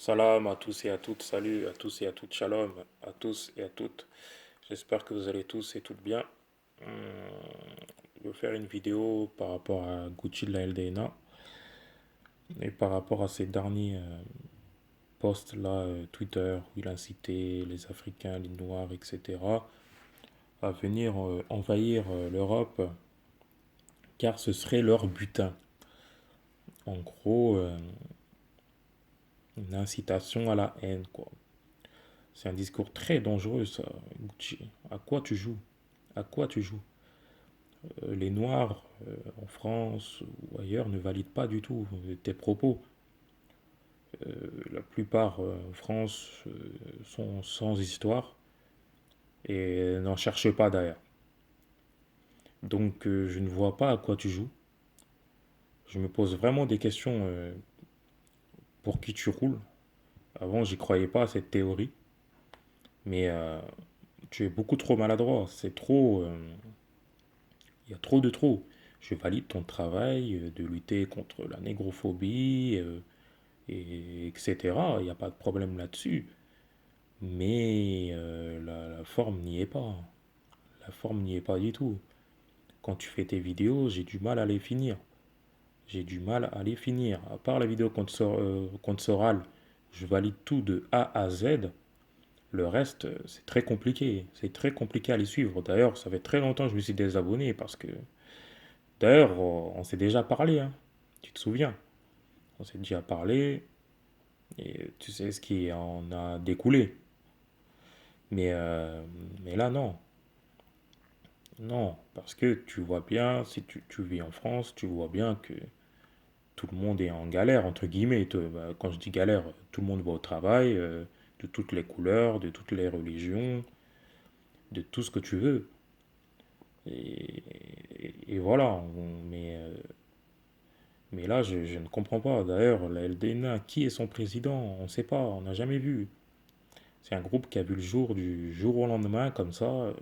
Salam à tous et à toutes, salut à tous et à toutes, shalom à tous et à toutes. J'espère que vous allez tous et toutes bien. Je vais faire une vidéo par rapport à Gucci de la LDNA et par rapport à ces derniers posts là, Twitter, où il incitait les Africains, les Noirs, etc. à venir envahir l'Europe car ce serait leur butin. En gros, une incitation à la haine, quoi. C'est un discours très dangereux, ça, Gucci. À quoi tu joues? À quoi tu joues? Les Noirs en France ou ailleurs ne valident pas du tout tes propos. La plupart en France sont sans histoire et n'en cherchent pas d'ailleurs. Donc je ne vois pas à quoi tu joues. Je me pose vraiment des questions pour qui tu roules. Avant, j'y croyais pas à cette théorie, mais tu es beaucoup trop maladroit. C'est trop. Il y a trop de trop. Je valide ton travail de lutter contre la négrophobie, et etc. Il n'y a pas de problème là-dessus. Mais la forme n'y est pas. La forme n'y est pas du tout. Quand tu fais tes vidéos, j'ai du mal à les finir. J'ai du mal à les finir. À part la vidéo contre Soral, je valide tout de A à Z. Le reste, c'est très compliqué. C'est très compliqué à les suivre. D'ailleurs, ça fait très longtemps que je me suis désabonné parce que... D'ailleurs, on s'est déjà parlé, hein. Tu te souviens? On s'est déjà parlé et tu sais ce qui en a découlé. Mais, euh, mais là, non. Non, parce que tu vois bien, si tu vis en France, tu vois bien que tout le monde est en galère, entre guillemets. Quand je dis galère, tout le monde va au travail, de toutes les couleurs, de toutes les religions, de tout ce que tu veux. Et voilà. Mais là, je ne comprends pas. D'ailleurs, la LDNA, qui est son président? On ne sait pas, on n'a jamais vu. C'est un groupe qui a vu le jour du jour au lendemain, comme ça.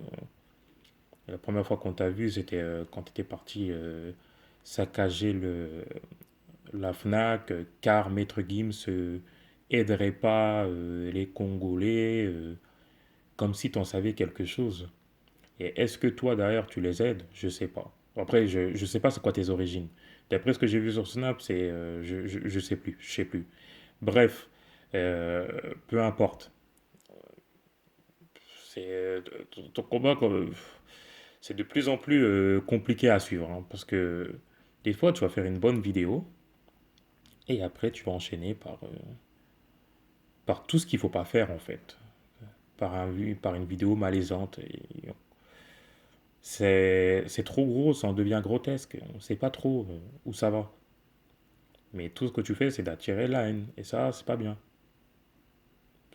La première fois qu'on t'a vu, c'était quand tu étais parti saccager la FNAC, car Maître Gims aiderait pas les Congolais, comme si tu en savais quelque chose. Et est-ce que toi, derrière, tu les aides? Je sais pas. Après, je sais pas c'est quoi tes origines. D'après ce que j'ai vu sur Snap, c'est, je sais plus, je sais plus. Bref, euh, peu importe. C'est ton combat, c'est de plus en plus compliqué à suivre, hein, parce que des fois, tu vas faire une bonne vidéo et après, tu vas enchaîner par tout ce qu'il faut pas faire, en fait. Par une vidéo malaisante. C'est trop gros, ça en devient grotesque. On ne sait pas trop où ça va. Mais tout ce que tu fais, c'est d'attirer la haine. Et ça, c'est pas bien.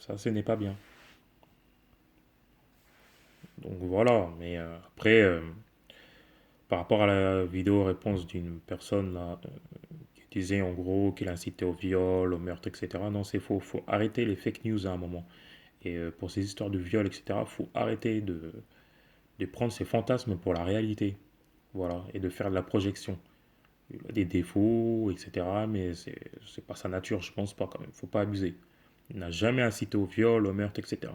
Ça, ce n'est pas bien. Donc voilà. Mais après, par rapport à la vidéo réponse d'une personne là, qui disait en gros qu'il incitait au viol, au meurtre, etc. Non, c'est faux. Faut arrêter les fake news à un moment. Et pour ces histoires de viol, etc., faut arrêter de prendre ses fantasmes pour la réalité. Voilà. Et de faire de la projection. Il a des défauts, etc. Mais c'est pas sa nature, je pense pas quand même. Faut pas abuser. Il n'a jamais incité au viol, au meurtre, etc.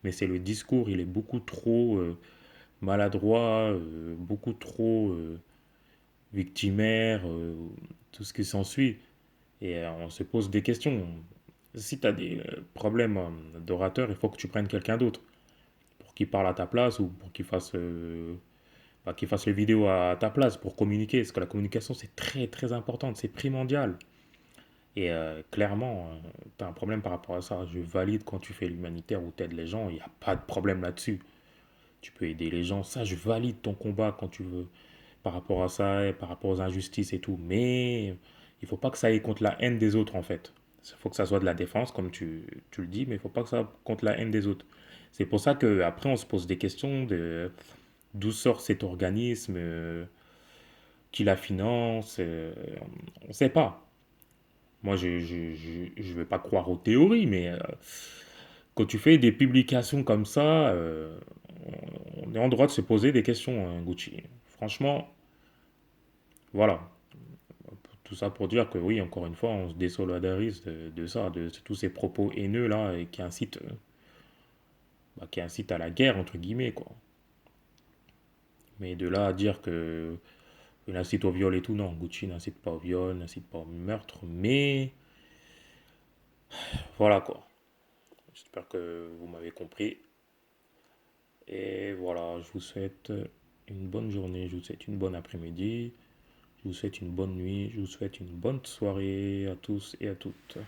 Mais c'est le discours, il est beaucoup trop maladroit, beaucoup trop victimaire, tout ce qui s'ensuit. Et on se pose des questions. Si tu as des problèmes d'orateur, il faut que tu prennes quelqu'un d'autre pour qu'il parle à ta place ou pour qu'il fasse les vidéos à ta place pour communiquer. Parce que la communication, c'est très très important, c'est primordial. Et clairement, tu as un problème par rapport à ça. Je valide quand tu fais l'humanitaire ou t'aides les gens, il n'y a pas de problème là-dessus. Tu peux aider les gens, ça, je valide ton combat quand tu veux par rapport à ça et par rapport aux injustices et tout. Mais il faut pas que ça aille contre la haine des autres en fait. Il faut que ça soit de la défense, comme tu le dis, mais il faut pas que ça aille contre la haine des autres. C'est pour ça qu'après, on se pose des questions de d'où sort cet organisme, qui la finance. On ne sait pas. Moi, je vais pas croire aux théories, mais quand tu fais des publications comme ça, on est en droit de se poser des questions, hein, Gucci. Franchement, voilà. Tout ça pour dire que oui, encore une fois, on se désolidarise de ça, de tous ces propos haineux là et qui incitent à la guerre, entre guillemets, quoi. Mais de là à dire que il incite au viol et tout, non, Gucci n'incite pas au viol, n'incite pas au meurtre, mais voilà quoi. J'espère que vous m'avez compris. Et voilà, je vous souhaite une bonne journée, je vous souhaite une bonne après-midi, je vous souhaite une bonne nuit, je vous souhaite une bonne soirée à tous et à toutes.